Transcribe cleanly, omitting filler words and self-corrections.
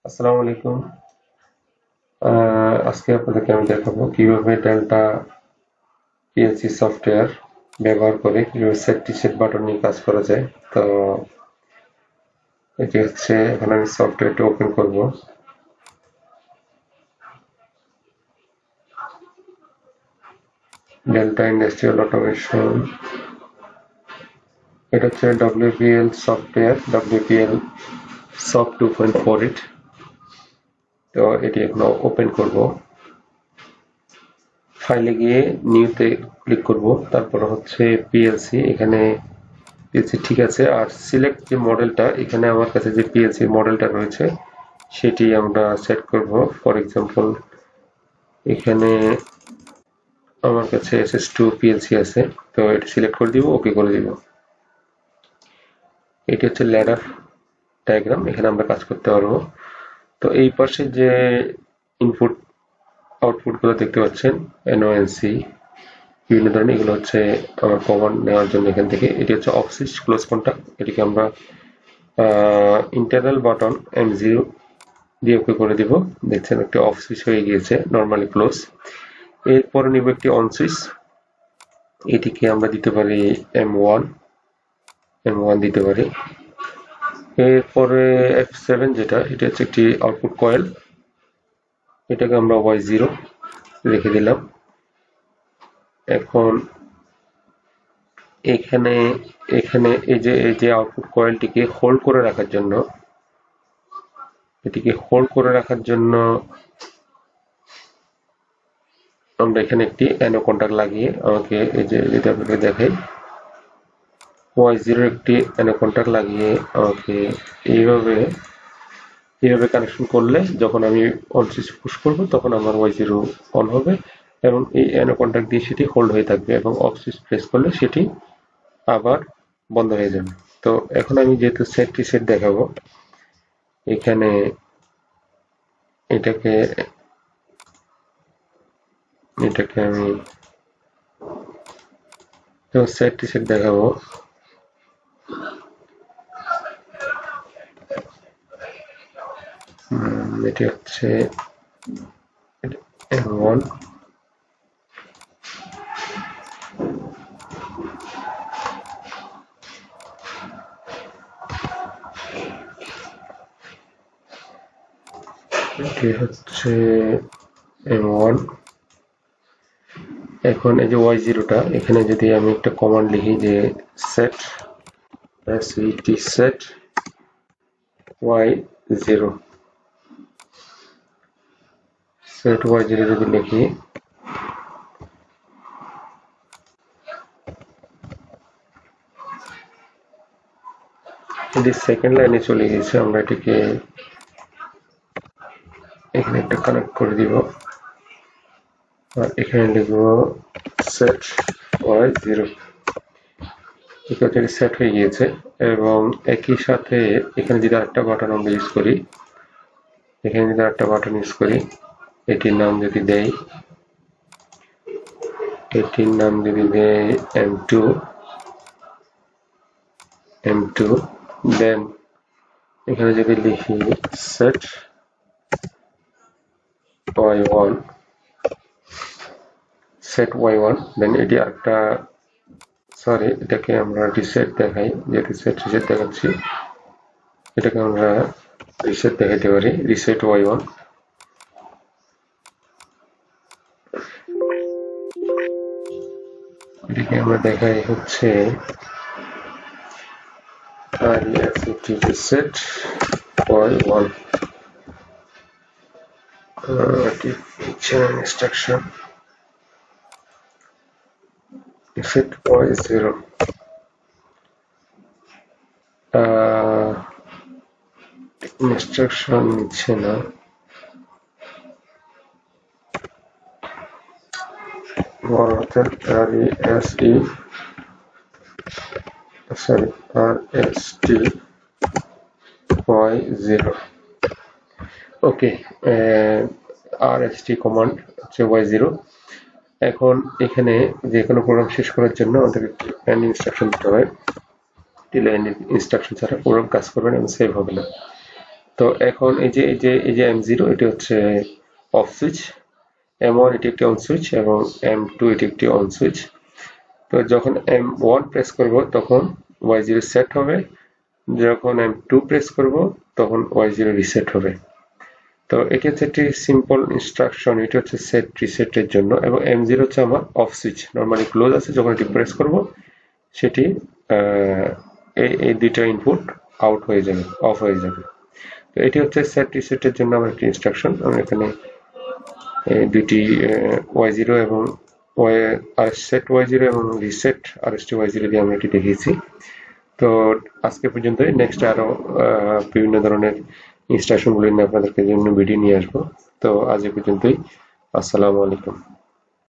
আসসালামু আলাইকুম। আজকে আপনাদেরকে আমি দেখাবো কিভাবে ডেল্টা পিএলসি সফটওয়্যার ব্যবহার করে কিভাবে সেট রিসেট বাটন নিয়ে কাজ করা যায়। তো এটি হচ্ছে, এখন আমি সফটওয়্যারটি ওপেন করব। ডেল্টা ইন্ডাস্ট্রিয়াল অটোমেশন, এটা হচ্ছে WPL সফটওয়্যার, WPL সফট 2.4 ইট। তো এটি এখন ওপেন করব। ফাইলে গিয়ে নিউতে ক্লিক করব, তারপর হচ্ছে পিএলসি, এখানে পিএলসি ঠিক আছে। আর সিলেক্ট যে মডেলটা, এখানে আমার কাছে যে পিএলসি মডেলটা রয়েছে সেটি আমরা সেট করব। ফর এক্সাম্পল, এখানে আমার কাছে SS2 পিএলসি আছে, তো এটা সিলেক্ট করে দিব, ওকে করে দিব। এটি হচ্ছে ল্যাডার ডায়াগ্রাম, এখানে আমরা কাজ করতে পারবো। তো এই পাশে যে ইনপুট আউটপুট গুলো দেখতে পাচ্ছেন, এনওএনসি বিভিন্ন ধরনের, এগুলো হচ্ছে আমার কমান্ড নেওয়ার জন্য এখান থেকে। এটি হচ্ছে অফ সুইচ ক্লোজ কন্টাক্ট, এটিকে আমরা ইন্টারনাল বাটন M0 দিয়ে ওকে করে দিব। দেখছেন একটা অফ সুইচ হয়ে গিয়েছে, নরমালি ক্লোজ। এরপরে নিব একটি অন সুইচ, এটিকে আমরা দিতে পারি M1 দিতে পারি। এরপরে F7 যেটা, এটা হচ্ছে একটি আউটপুট কয়েল, এটাকে আমরা Y0 রেখে দিলাম। এখন এখানে এখানে এই যে আউটপুট কয়েলটিকে হোল্ড করে রাখার জন্য, এটিকে হোল্ড করে রাখার জন্য আমরা এখানে একটি অ্যানো কন্টাক্ট লাগিয়ে, আমাকে এই যে যদি আপনাকে দেখাই, Y0 একটি অ্যানো কন্টাক্ট লাগিয়ে আমাকে এইভাবে কানেকশন করলে, যখন আমি অন সুইচ পুশ করব তখন আমার Y0 অন হবে এবং এই অ্যানো কন্টাক্ট দিয়ে সেটি হোল্ড হয়ে থাকবে, এবং অফ সুইচ প্রেস করলে সেটি আবার বন্ধ হয়ে যাবে। তো এখন আমি যেহেতু সেট রিসেট দেখাবো, এখানে এটাকে আমি সেট রিসেট দেখাবো। এটি হচ্ছে M1, এটি হচ্ছে M1। এখন এই যে Y0টা, এখানে যদি আমি একটা কমান্ড লিখি যে set set Y0, set Y0 যদি লিখি, এটি সেকেন্ড লাইনে চলে গেছে। আমরা এটিকে এখানে একটা কানেক্ট করে দিব, আর এখানে লিখব set Y0। এটি সেট হয়ে গিয়েছে। এবং একই সাথে এখানে যদি আরেকটা বাটন আমরা ইউজ করি, এটির নাম যদি দেই, M2, দেন এখানে যদি লিখি set Y1, দেন এটি আরেকটা, সরি, এটাকে আমরা রিসেট দেখাই, যেহেতু রিসেট দেখাচ্ছি, এটাকে আমরা রিসেট দেখাইতে পারি, রিসেট Y1। এটাকে আমরা দেখাই হচ্ছে reset Y1 instruction reset Y0। Instruction নিচ্ছে না, বড় হাতের RST Y0। ওকে, RST কমান্ড হচ্ছে Y0। এখন এখানে যে কোনো প্রোগ্রাম শেষ করার জন্য আমাদের এন্ড ইনস্ট্রাকশন দিতে হয়। ইনস্ট্রাকশন ছাড়া প্রোগ্রাম কাজ করবে না এবং সেভ হবে না। তো এখন এই যে M0 এটি হচ্ছে অফ সুইচ, M1 এটি একটি অন সুইচ এবং M2 এটি একটি অন সুইচ। তো যখন M1 প্রেস করব তখন Y0 সেট হবে, যখন M2 প্রেস করব তখন Y0 রিসেট হবে। তো এটি হচ্ছে একটি সিম্পল ইনস্ট্রাকশন, এটি হচ্ছে সেট রিসেটের জন্য, এবং M0 হচ্ছে আমার অফ সুইচ, নরমালি ক্লোজ আছে, যখন এটি প্রেস করব সেটি এই দুইটা ইনপুট আউট হয়ে যাবে, অফ হয়ে যাবে। তো এটি হচ্ছে সেট রিসেটের জন্য আমার একটি ইনস্ট্রাকশন। আমি এখানে দুইটি Y0 এবং সেট Y0 এবং রিসেট RST Y0 দিয়ে আমরা এটি দেখিয়েছি। তো আজকে পর্যন্তই, নেক্সট আরো বিভিন্ন ধরনের ইনস্ট্রাকশনগুলি নিয়ে আপনাদেরকে জন্য ভিডিও নিয়ে আসবো। তো আজ এ পর্যন্তই, আসসালামু আলাইকুম।